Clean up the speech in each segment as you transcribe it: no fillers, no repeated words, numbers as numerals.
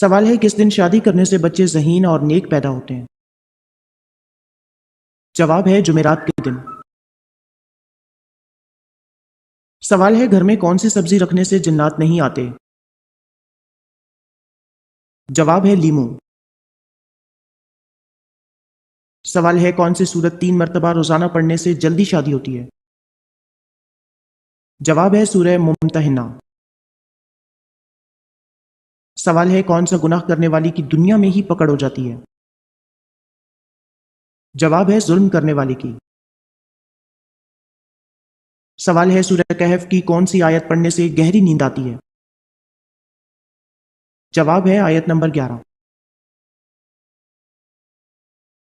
سوال ہے کس دن شادی کرنے سے بچے ذہین اور نیک پیدا ہوتے ہیں؟ جواب ہے جمعرات کے دن۔ سوال ہے گھر میں کون سی سبزی رکھنے سے جنات نہیں آتے؟ جواب ہے لیموں۔ سوال ہے کون سی سورت 3 مرتبہ روزانہ پڑھنے سے جلدی شادی ہوتی ہے؟ جواب ہے سورہ ممتحنہ۔ سوال ہے کون سا گناہ کرنے والی کی دنیا میں ہی پکڑ ہو جاتی ہے؟ جواب ہے ظلم کرنے والی کی۔ سوال ہے سورہ کہف کی کون سی آیت پڑھنے سے گہری نیند آتی ہے؟ جواب ہے آیت نمبر 11۔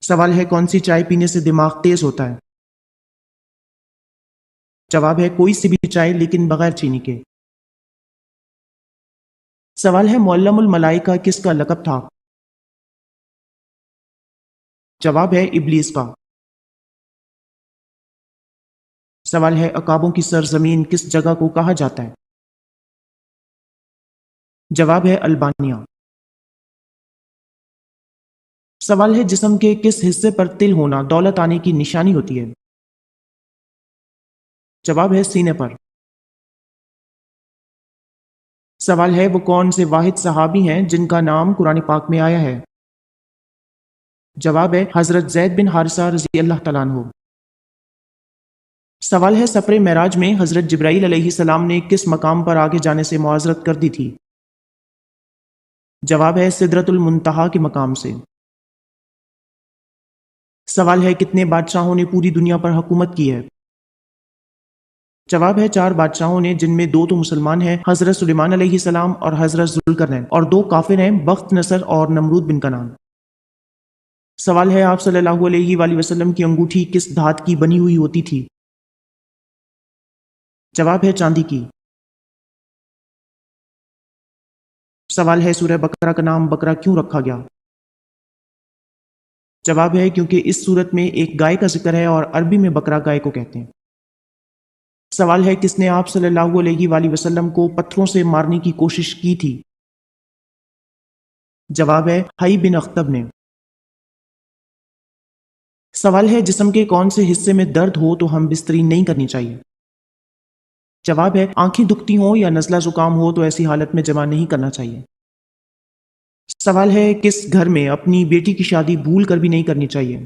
سوال ہے کون سی چائے پینے سے دماغ تیز ہوتا ہے؟ جواب ہے کوئی سی بھی چائے لیکن بغیر چینی کے۔ سوال ہے معلم الملائکہ کس کا لقب تھا؟ جواب ہے ابلیس کا۔ سوال ہے عقابوں کی سرزمین کس جگہ کو کہا جاتا ہے؟ جواب ہے البانیہ۔ سوال ہے جسم کے کس حصے پر تل ہونا دولت آنے کی نشانی ہوتی ہے؟ جواب ہے سینے پر۔ سوال ہے وہ کون سے واحد صحابی ہیں جن کا نام قرآن پاک میں آیا ہے؟ جواب ہے حضرت زید بن حارثہ رضی اللہ تعالیٰ عنہ۔ سوال ہے سفر معراج میں حضرت جبرائیل علیہ السلام نے کس مقام پر آگے جانے سے معذرت کر دی تھی؟ جواب ہے سدرۃ المنتہا کے مقام سے۔ سوال ہے کتنے بادشاہوں نے پوری دنیا پر حکومت کی ہے؟ جواب ہے 4 بادشاہوں نے جن میں 2 تو مسلمان ہیں، حضرت سلیمان علیہ السلام اور حضرت ذوالقرنین، اور 2 کافر ہیں، بخت نصر اور نمرود بن کنعان۔ سوال ہے آپ صلی اللہ علیہ وآلہ وسلم کی انگوٹھی کس دھات کی بنی ہوئی ہوتی تھی؟ جواب ہے چاندی کی۔ سوال ہے سورہ بقرہ کا نام بقرہ کیوں رکھا گیا؟ جواب ہے کیونکہ اس صورت میں ایک گائے کا ذکر ہے اور عربی میں بقرہ گائے کو کہتے ہیں۔ سوال ہے کس نے آپ صلی اللہ علیہ وآلہ وسلم کو پتھروں سے مارنے کی کوشش کی تھی؟ جواب ہے حی بن اخطب نے۔ سوال ہے جسم کے کون سے حصے میں درد ہو تو ہم بستری نہیں کرنی چاہیے؟ جواب ہے آنکھیں دکھتی ہوں یا نزلہ زکام ہو تو ایسی حالت میں جمع نہیں کرنا چاہیے۔ سوال ہے کس گھر میں اپنی بیٹی کی شادی بھول کر بھی نہیں کرنی چاہیے؟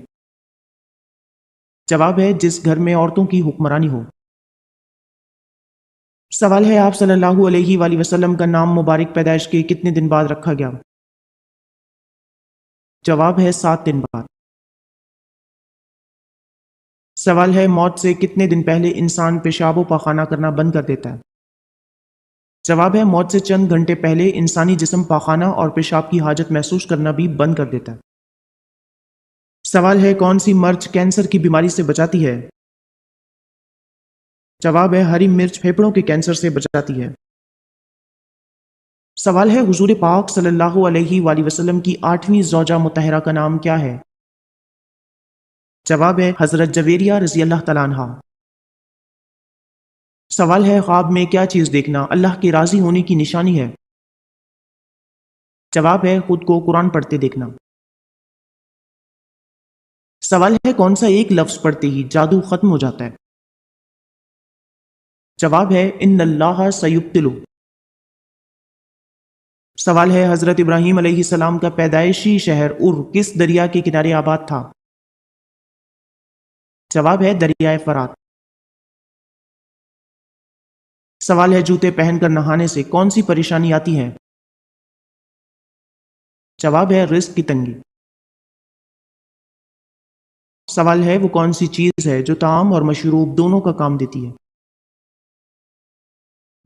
جواب ہے جس گھر میں عورتوں کی حکمرانی ہو۔ سوال ہے آپ صلی اللہ علیہ وآلہ وسلم کا نام مبارک پیدائش کے کتنے دن بعد رکھا گیا؟ جواب ہے 7 دن بعد۔ سوال ہے موت سے کتنے دن پہلے انسان پیشاب و پاخانہ کرنا بند کر دیتا ہے؟ جواب ہے موت سے چند گھنٹے پہلے انسانی جسم پاخانہ اور پیشاب کی حاجت محسوس کرنا بھی بند کر دیتا ہے۔ سوال ہے کون سی مرچ کینسر کی بیماری سے بچاتی ہے؟ جواب ہے ہری مرچ پھیپھڑوں کے کینسر سے بچاتی ہے۔ سوال ہے حضور پاک صلی اللہ علیہ وآلہ وسلم کی 8ویں زوجہ مطہرہ کا نام کیا ہے؟ جواب ہے حضرت جویریہ رضی اللہ تعالیٰ عنہا۔ سوال ہے خواب میں کیا چیز دیکھنا اللہ کے راضی ہونے کی نشانی ہے؟ جواب ہے خود کو قرآن پڑھتے دیکھنا۔ سوال ہے کون سا ایک لفظ پڑھتے ہی جادو ختم ہو جاتا ہے؟ جواب ہے ان اللہ سیبطلہ۔ سوال ہے حضرت ابراہیم علیہ السلام کا پیدائشی شہر کس دریا کے کنارے آباد تھا؟ جواب ہے دریائے فرات۔ سوال ہے جوتے پہن کر نہانے سے کون سی پریشانی آتی ہے؟ جواب ہے رزق کی تنگی۔ سوال ہے وہ کون سی چیز ہے جو طعام اور مشروب دونوں کا کام دیتی ہے؟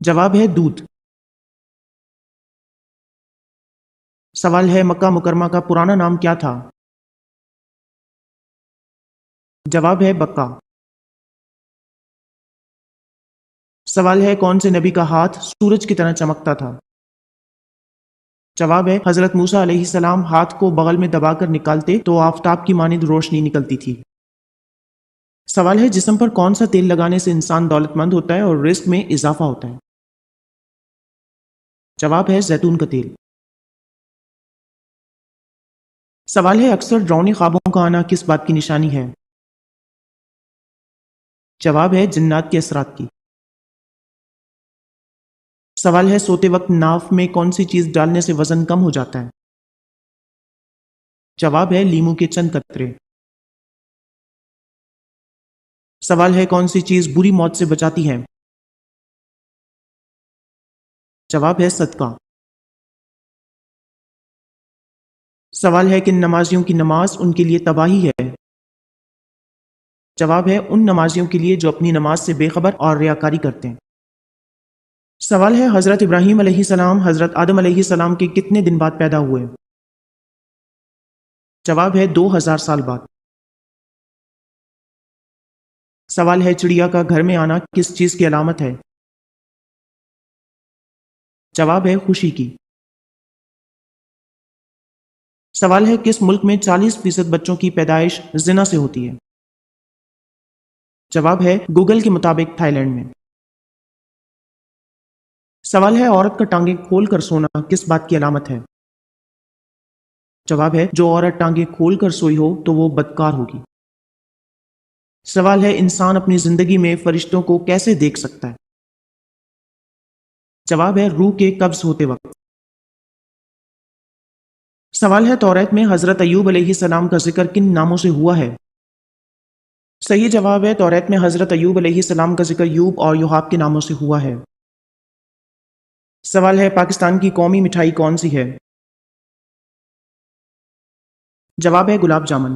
جواب ہے دودھ۔ سوال ہے مکہ مکرمہ کا پرانا نام کیا تھا؟ جواب ہے بکہ۔ سوال ہے کون سے نبی کا ہاتھ سورج کی طرح چمکتا تھا؟ جواب ہے حضرت موسیٰ علیہ السلام ہاتھ کو بغل میں دبا کر نکالتے تو آفتاب کی مانند روشنی نکلتی تھی۔ سوال ہے جسم پر کون سا تیل لگانے سے انسان دولت مند ہوتا ہے اور رزق میں اضافہ ہوتا ہے؟ جواب ہے زیتون کا تیل۔ سوال ہے اکثر ڈراؤنے خوابوں کا آنا کس بات کی نشانی ہے؟ جواب ہے جنات کے اثرات کی۔ سوال ہے سوتے وقت ناف میں کون سی چیز ڈالنے سے وزن کم ہو جاتا ہے؟ جواب ہے لیمو کے چند قطرے۔ سوال ہے کون سی چیز بری موت سے بچاتی ہے؟ جواب ہے صدقہ۔ سوال ہے کن نمازیوں کی نماز ان کے لیے تباہی ہے؟ جواب ہے ان نمازیوں کے لیے جو اپنی نماز سے بے خبر اور ریاکاری کرتے ہیں۔ سوال ہے حضرت ابراہیم علیہ السلام حضرت آدم علیہ السلام کے کتنے دن بعد پیدا ہوئے؟ جواب ہے 2000 سال بعد۔ سوال ہے چڑیا کا گھر میں آنا کس چیز کی علامت ہے؟ جواب ہے خوشی کی۔ سوال ہے کس ملک میں 40% بچوں کی پیدائش زنا سے ہوتی ہے؟ جواب ہے گوگل کے مطابق تھائی لینڈ میں۔ سوال ہے عورت کا ٹانگیں کھول کر سونا کس بات کی علامت ہے؟ جواب ہے جو عورت ٹانگیں کھول کر سوئی ہو تو وہ بدکار ہوگی۔ سوال ہے انسان اپنی زندگی میں فرشتوں کو کیسے دیکھ سکتا ہے؟ جواب ہے روح کے قبض ہوتے وقت۔ سوال ہے توریت میں حضرت ایوب علیہ السلام کا ذکر کن ناموں سے ہوا ہے؟ صحیح جواب ہے توریت میں حضرت ایوب علیہ السلام کا ذکر یوب اور یوحاب کے ناموں سے ہوا ہے۔ سوال ہے پاکستان کی قومی مٹھائی کون سی ہے؟ جواب ہے گلاب جامن۔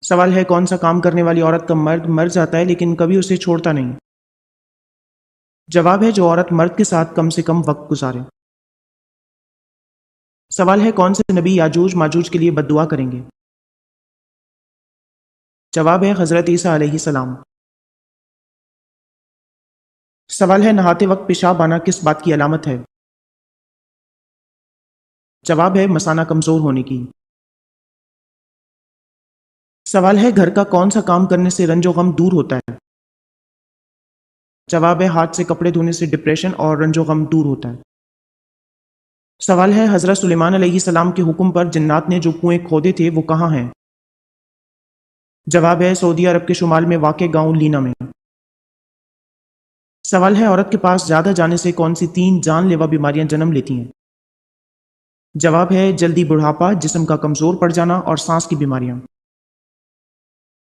سوال ہے کون سا کام کرنے والی عورت کا مرد مر جاتا ہے لیکن کبھی اسے چھوڑتا نہیں؟ جواب ہے جو عورت مرد کے ساتھ کم سے کم وقت گزارے۔ سوال ہے کون سے نبی یاجوج ماجوج کے لیے بد دعا کریں گے؟ جواب ہے حضرت عیسیٰ علیہ السلام۔ سوال ہے نہاتے وقت پیشاب آنا کس بات کی علامت ہے؟ جواب ہے مثانہ کمزور ہونے کی۔ سوال ہے گھر کا کون سا کام کرنے سے رنج و غم دور ہوتا ہے؟ جواب ہے ہاتھ سے کپڑے دھونے سے ڈپریشن اور رنج و غم دور ہوتا ہے۔ سوال ہے حضرت سلیمان علیہ السلام کے حکم پر جنات نے جو کنویں کھودے تھے وہ کہاں ہیں؟ جواب ہے سعودی عرب کے شمال میں واقع گاؤں لینا میں۔ سوال ہے عورت کے پاس زیادہ جانے سے کون سی 3 جان لیوا بیماریاں جنم لیتی ہیں؟ جواب ہے جلدی بڑھاپا، جسم کا کمزور پڑ جانا اور سانس کی بیماریاں۔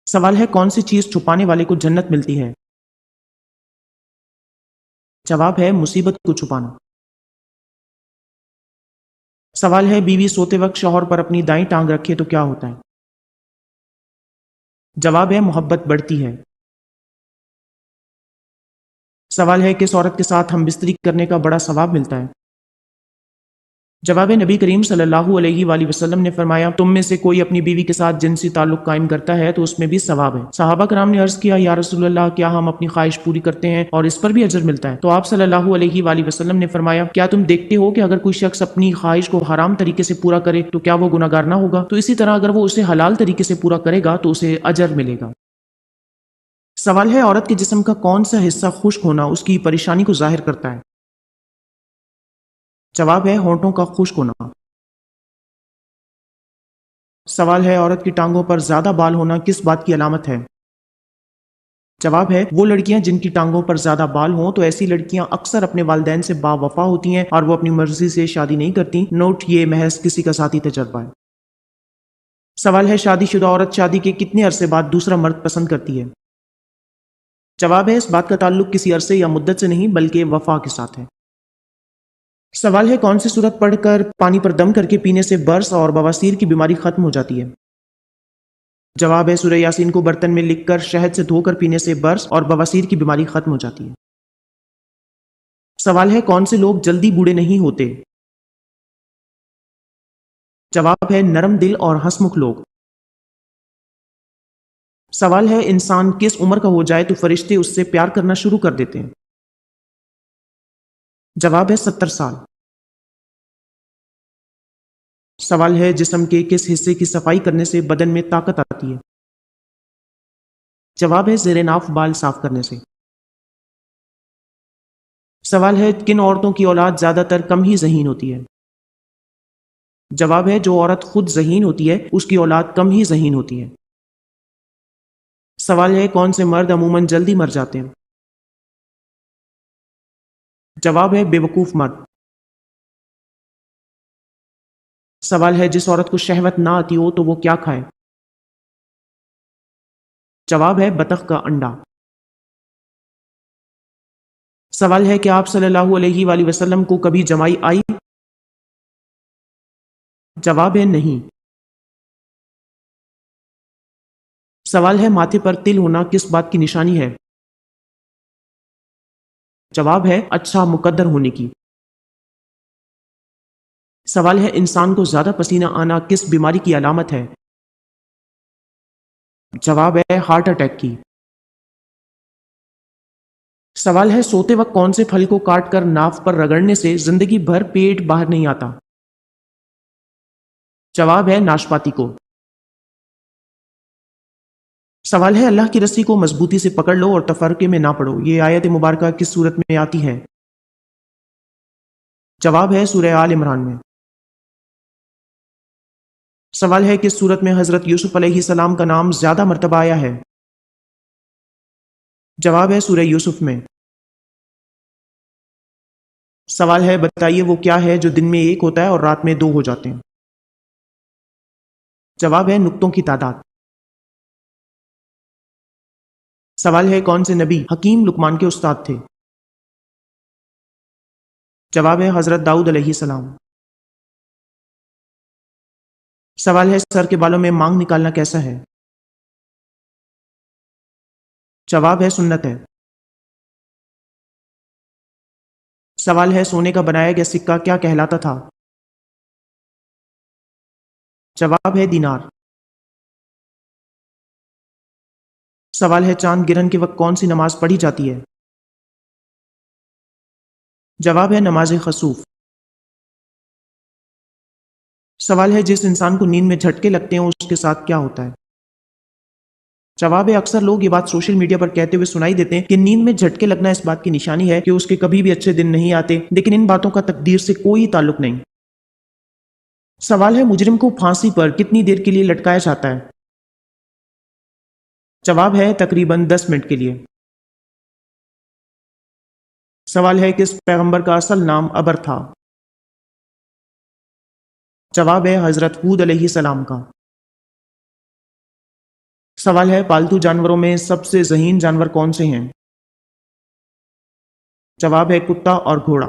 سوال ہے کون سی چیز چھپانے والے کو جنت ملتی ہے؟ جواب ہے مصیبت کو چھپانا۔ سوال ہے بیوی سوتے وقت شوہر پر اپنی دائیں ٹانگ رکھے تو کیا ہوتا ہے؟ جواب ہے محبت بڑھتی ہے۔ سوال ہے کس عورت کے ساتھ ہم بستری کرنے کا بڑا ثواب ملتا ہے؟ جواب ہے نبی کریم صلی اللہ علیہ وآلہ وسلم نے فرمایا تم میں سے کوئی اپنی بیوی کے ساتھ جنسی تعلق قائم کرتا ہے تو اس میں بھی ثواب ہے۔ صحابہ کرام نے عرض کیا یا رسول اللہ کیا ہم اپنی خواہش پوری کرتے ہیں اور اس پر بھی اجر ملتا ہے؟ تو آپ صلی اللہ علیہ وآلہ وسلم نے فرمایا کیا تم دیکھتے ہو کہ اگر کوئی شخص اپنی خواہش کو حرام طریقے سے پورا کرے تو کیا وہ گناہگار نہ ہوگا؟ تو اسی طرح اگر وہ اسے حلال طریقے سے پورا کرے گا تو اسے اجر ملے گا۔ سوال ہے عورت کے جسم کا کون سا حصہ خشک ہونا اس کی پریشانی کو ظاہر کرتا ہے؟ جواب ہے ہونٹوں کا خشک ہونا۔ سوال ہے عورت کی ٹانگوں پر زیادہ بال ہونا کس بات کی علامت ہے؟ جواب ہے وہ لڑکیاں جن کی ٹانگوں پر زیادہ بال ہوں تو ایسی لڑکیاں اکثر اپنے والدین سے با وفا ہوتی ہیں اور وہ اپنی مرضی سے شادی نہیں کرتی۔ نوٹ یہ محض کسی کا ذاتی تجربہ ہے۔ سوال ہے شادی شدہ عورت شادی کے کتنے عرصے بعد دوسرا مرد پسند کرتی ہے؟ جواب ہے اس بات کا تعلق کسی عرصے یا مدت سے نہیں بلکہ وفا کے ساتھ ہے۔ سوال ہے کون سی سورت پڑھ کر پانی پر دم کر کے پینے سے برس اور بواسیر کی بیماری ختم ہو جاتی ہے؟ جواب ہے سورہ یاسین کو برتن میں لکھ کر شہد سے دھو کر پینے سے برس اور بواسیر کی بیماری ختم ہو جاتی ہے۔ سوال ہے کون سے لوگ جلدی بوڑھے نہیں ہوتے؟ جواب ہے نرم دل اور ہنسمکھ لوگ۔ سوال ہے انسان کس عمر کا ہو جائے تو فرشتے اس سے پیار کرنا شروع کر دیتے ہیں؟ جواب ہے 70 سال۔ سوال ہے جسم کے کس حصے کی صفائی کرنے سے بدن میں طاقت آتی ہے؟ جواب ہے زیر ناف بال صاف کرنے سے۔ سوال ہے کن عورتوں کی اولاد زیادہ تر کم ہی ذہین ہوتی ہے؟ جواب ہے جو عورت خود ذہین ہوتی ہے اس کی اولاد کم ہی ذہین ہوتی ہے۔ سوال ہے کون سے مرد عموماً جلدی مر جاتے ہیں؟ جواب ہے بے وقوف مرد۔ سوال ہے جس عورت کو شہوت نہ آتی ہو تو وہ کیا کھائے؟ جواب ہے بطخ کا انڈا۔ سوال ہے کہ آپ صلی اللہ علیہ وآلہ وسلم کو کبھی جمائی آئی؟ جواب ہے نہیں۔ سوال ہے ماتھے پر تل ہونا کس بات کی نشانی ہے؟ جواب ہے اچھا مقدر ہونے کی۔ سوال ہے انسان کو زیادہ پسینہ آنا کس بیماری کی علامت ہے؟ جواب ہے ہارٹ اٹیک کی۔ سوال ہے سوتے وقت کون سے پھل کو کاٹ کر ناف پر رگڑنے سے زندگی بھر پیٹ باہر نہیں آتا؟ جواب ہے ناشپاتی کو۔ سوال ہے اللہ کی رسی کو مضبوطی سے پکڑ لو اور تفرقے میں نہ پڑو، یہ آیت مبارکہ کس صورت میں آتی ہے؟ جواب ہے سورہ آل عمران میں۔ سوال ہے کس صورت میں حضرت یوسف علیہ السلام کا نام زیادہ مرتبہ آیا ہے؟ جواب ہے سورہ یوسف میں۔ سوال ہے بتائیے وہ کیا ہے جو دن میں ایک ہوتا ہے اور رات میں دو ہو جاتے ہیں؟ جواب ہے نقطوں کی تعداد۔ سوال ہے کون سے نبی حکیم لقمان کے استاد تھے؟ جواب ہے حضرت داؤد علیہ السلام۔ سوال ہے سر کے بالوں میں مانگ نکالنا کیسا ہے؟ جواب ہے سنت ہے۔ سوال ہے سونے کا بنایا گیا سکہ کیا کہلاتا تھا؟ جواب ہے دینار۔ سوال ہے چاند گرہن کے وقت کون سی نماز پڑھی جاتی ہے؟ جواب ہے نماز خسوف۔ سوال ہے جس انسان کو نیند میں جھٹکے لگتے ہیں اس کے ساتھ کیا ہوتا ہے؟ جواب ہے اکثر لوگ یہ بات سوشل میڈیا پر کہتے ہوئے سنائی دیتے ہیں کہ نیند میں جھٹکے لگنا اس بات کی نشانی ہے کہ اس کے کبھی بھی اچھے دن نہیں آتے، لیکن ان باتوں کا تقدیر سے کوئی تعلق نہیں۔ سوال ہے مجرم کو پھانسی پر کتنی دیر کے لیے لٹکایا جاتا ہے؟ جواب ہے تقریباً 10 منٹ کے لیے۔ سوال ہے کس پیغمبر کا اصل نام ابر تھا؟ جواب ہے حضرت ہود علیہ السلام کا۔ سوال ہے پالتو جانوروں میں سب سے ذہین جانور کون سے ہیں؟ جواب ہے کتا اور گھوڑا۔